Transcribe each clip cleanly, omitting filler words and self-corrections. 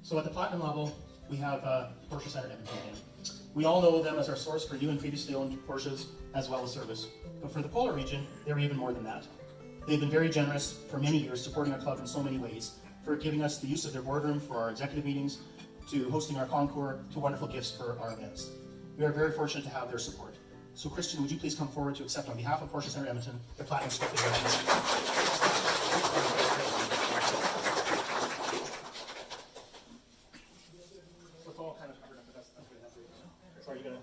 So at the platinum level, we have Porsche Center Edmonton. We all know them as our source for new and previously owned Porsches, as well as service. But for the Polar region, they're even more than that. They've been very generous for many years, supporting our club in so many ways, for giving us the use of their boardroom for our executive meetings, to hosting our concours, to wonderful gifts for our events. We are very fortunate to have their support. So Christian, would you please come forward to accept on behalf of Porsche Center Edmonton the Platinum Scripted Recognition. It's all kind of covered up, but that's good enough. Sorry, you gotta...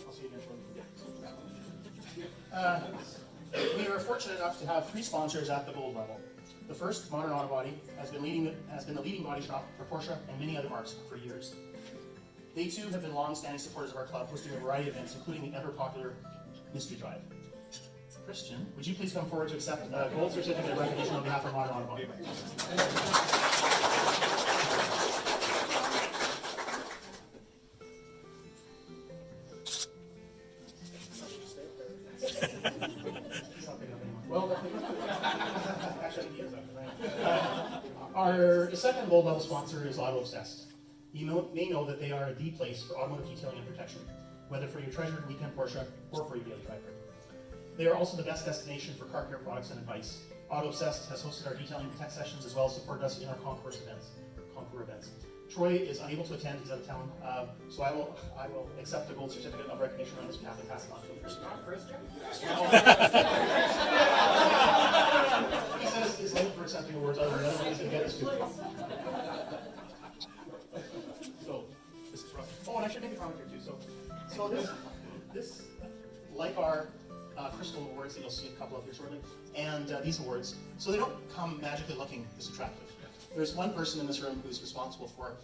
I'll see you again. We are fortunate enough to have 3 sponsors at the gold level. The first, Modern Auto Body, has been the leading body shop for Porsche and many other marques for years. They too have been long-standing supporters of our club, hosting a variety of events, including the ever-popular Mystery Drive. Christian, would you please come forward to accept a gold certificate of recognition on behalf of Modern Auto Body? Our second gold level sponsor is Auto Obsessed. You may know that they are the place for automotive detailing and protection, whether for your treasured weekend Porsche or for your daily driver. They are also the best destination for car care products and advice. Auto Obsessed has hosted our detailing and protect sessions as well as supported us in our concours events. Troy is unable to attend, he's out of town, so I will accept the gold certificate of recognition on his behalf and pass it on to him. He says he's late for accepting awards, other than that, he's going to get this too. So, this is rough. Oh, and I should make a comment here too. So this, like our crystal awards that you'll see a couple of here shortly, and these awards, so they don't come magically looking this attractive. There's one person in this room who's responsible for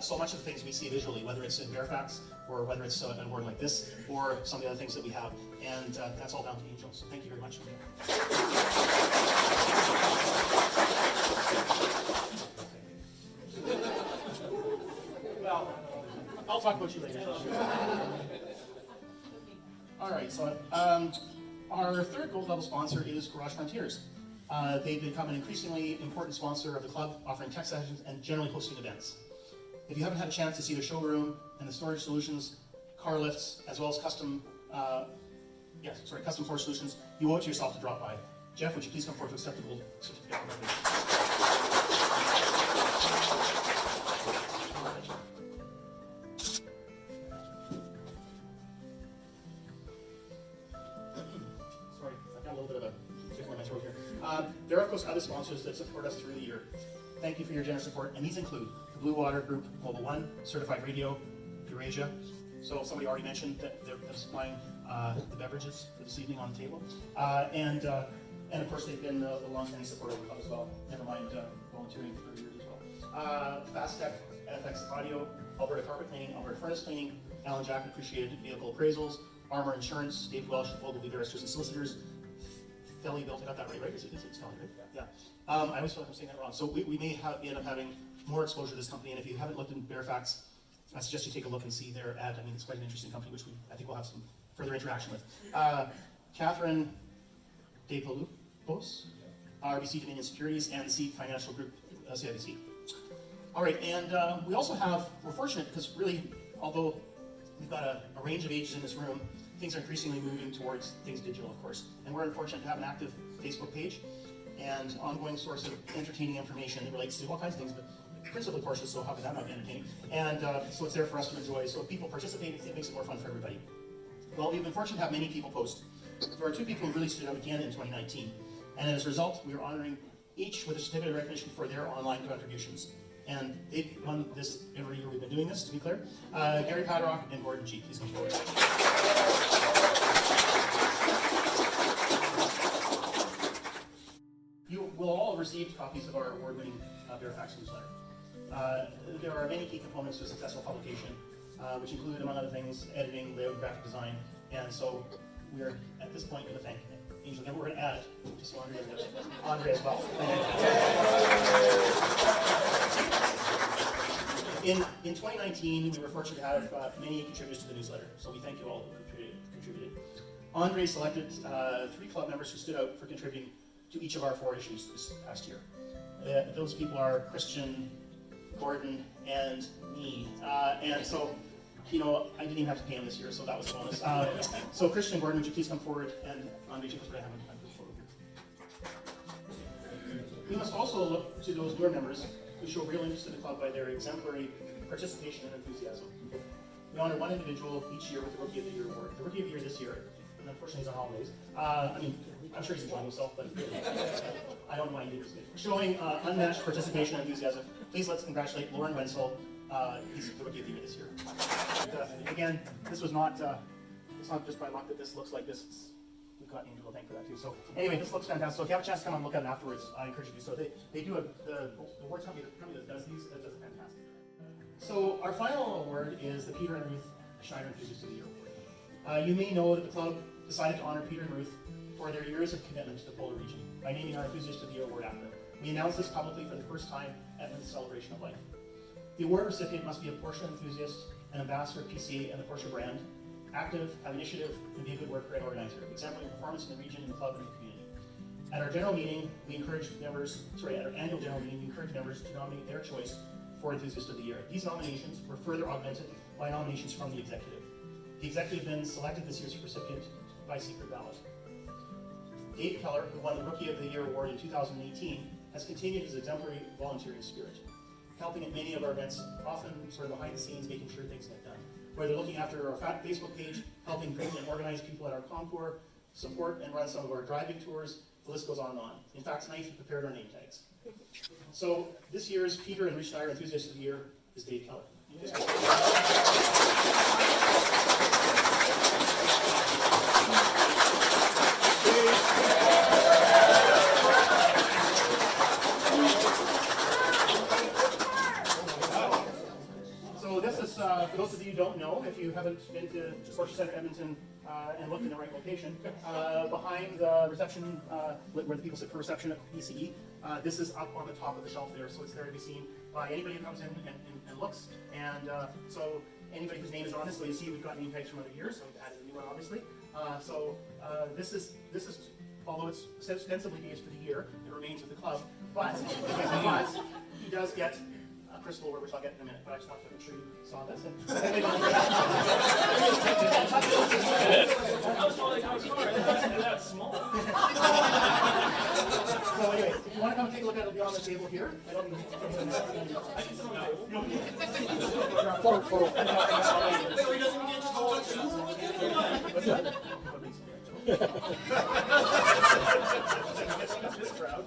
so much of the things we see visually, whether it's in Fairfax, or whether it's an award like this, or some of the other things that we have, and that's all down to Angel, so thank you very much. Well, I'll talk about you later. Alright, so our third gold level sponsor is Garage Frontiers. They've become an increasingly important sponsor of the club, offering tech sessions and generally hosting events. If you haven't had a chance to see the showroom and the storage solutions, car lifts, as well as custom storage solutions, you owe it to yourself to drop by. Jeff, would you please come forward to accept the gold certificate? Sorry, I've got a little bit of a tickle in my throat here. There are, of course, other sponsors that support us through the year. Thank you for your generous support, and these include the Blue Water Group, Mobile One, Certified Radio, Eurasia. So somebody already mentioned that they're supplying the beverages for this evening on the table. And of course, they've been the long-standing supporter of the club as well, never mind volunteering for years as well. Fast Tech, FX Audio, Alberta Carpet Cleaning, Alberta Furnace Cleaning, Alan Jack Appreciated Vehicle Appraisals, Armor Insurance, Dave Welsh, Ogilvy Barristers and Solicitors, Felly Built, I got that right? Is it Felly, right? Yeah. I always feel like I'm saying that wrong. So we may end up having more exposure to this company, and if you haven't looked in Fairfax, I suggest you take a look and see their ad. I mean, it's quite an interesting company, which I think we'll have some further interaction with. Catherine DePolupos, RBC Dominion Securities, and the Seed Financial Group, CIBC. All right, and we're fortunate because really, although we've got a range of ages in this room, things are increasingly moving towards things digital, of course. And we're fortunate to have an active Facebook page and ongoing source of entertaining information that relates to all kinds of things, but principally Porsche, so how could that not be entertaining? And so it's there for us to enjoy. So if people participate, it makes it more fun for everybody. Well, we've been fortunate to have many people post. There are two people who really stood out again in 2019. And as a result, we are honoring each with a certificate of recognition for their online contributions. And they've done this every year we've been doing this, to be clear. Gary Paderock and Gordon G. Please come forward. You will all have received copies of our award-winning Fairfax newsletter. There are many key components to a successful publication, which include, among other things, editing, layout, and graphic design. And so we are, at this point, going to thank Angel. Again, we're going to add it, just so Andre as well. In 2019, we were fortunate to have many contributors to the newsletter, so we thank you all who contributed. Andre selected 3 club members who stood out for contributing to each of our 4 issues this past year. Those people are Christian, Gordon, and me. And so, you know, I didn't even have to pay him this year, so that was a bonus. So Christian and Gordon, would you please come forward, and Andre, you can put a hand on the photo here. We must also look to those newer members who show real interest in the club by their exemplary participation and enthusiasm. We honor one individual each year with the Rookie of the Year award. The Rookie of the Year this year, and unfortunately he's on holidays. I mean, I'm sure he's enjoying himself, but I don't know why he did this. Showing unmatched participation and enthusiasm, please let's congratulate Lauren Wenzel. He's the Rookie of the Year this year. Again, this was not, it's not just by luck that this looks like this. We've got Angel to thank for that too. So anyway, this looks fantastic. So if you have a chance to come and look at it afterwards, I encourage you to do so. They do the awards company that does these, that does it fantastic. So our final award is the Peter and Ruth Schneider Enthusiast of the Year Award. You may know that the club decided to honor Peter and Ruth for their years of commitment to the Polar region by naming our Enthusiast of the Year Award after them. We announced this publicly for the first time at the Celebration of Life. The award recipient must be a Porsche enthusiast, an ambassador of PCA and the Porsche brand, active, have initiative, and be a good worker and organizer, exemplary performance in the region, in the club, and the community. At our general meeting, at our annual general meeting, we encourage members to nominate their choice for Enthusiast of the Year. These nominations were further augmented by nominations from the executive. The executive then selected this year's recipient by secret ballot. Dave Keller, who won the Rookie of the Year award in 2018, has continued his exemplary volunteering spirit, helping at many of our events, often sort of behind the scenes, making sure things get done. Whether looking after our Facebook page, helping bring and organize people at our concours, support and run some of our driving tours, the list goes on and on. In fact, tonight we prepared our name tags. So this year's Peter and Ruth Schneider Enthusiast of the Year is Dave Keller. So this is, for those of you who don't know, if you haven't been to Porsche Center Edmonton and looked in the right location, behind the reception, where the people sit for reception at PCA, this is up on the top of the shelf there, so it's there to be seen by anybody who comes in and looks. And so anybody whose name is on this, so you see we've got name tags from other years, so we've added a new one obviously. This is although it's ostensibly used for the year, it remains with the club, but he does get a crystal award, which I'll get in a minute, but I just wanted to make sure you saw this. That's small. So anyway, if you want to come take a look at it, it'll be on the table here. I don't need to I can sit on the table. photo. So he doesn't get to What's that? This crowd.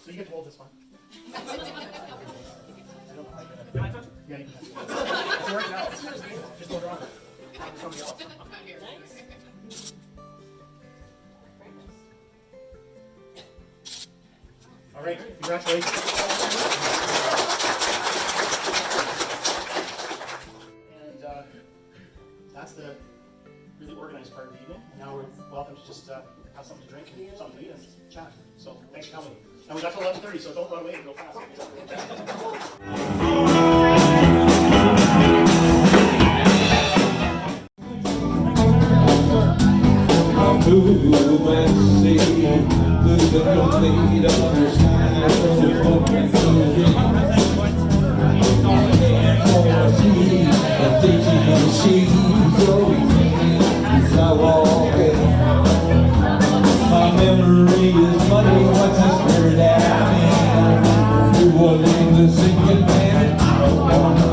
So you get to hold this one. I don't know how you can touch it. Yeah, you can touch it. It's working out. Just hold it on. Somebody else. All right. Congratulations. And that's the really organized part of the evening. And now we're welcome to just have something to drink and something to eat and chat. So thanks for coming. And we got to 11:30, so don't run away and go fast. Move and see, move the complete understand. My memory is muddy, what's the spirit at me? You will leave the singing man, I don't want to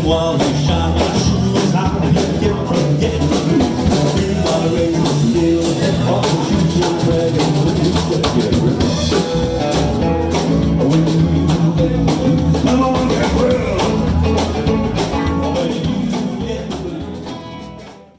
while you shine.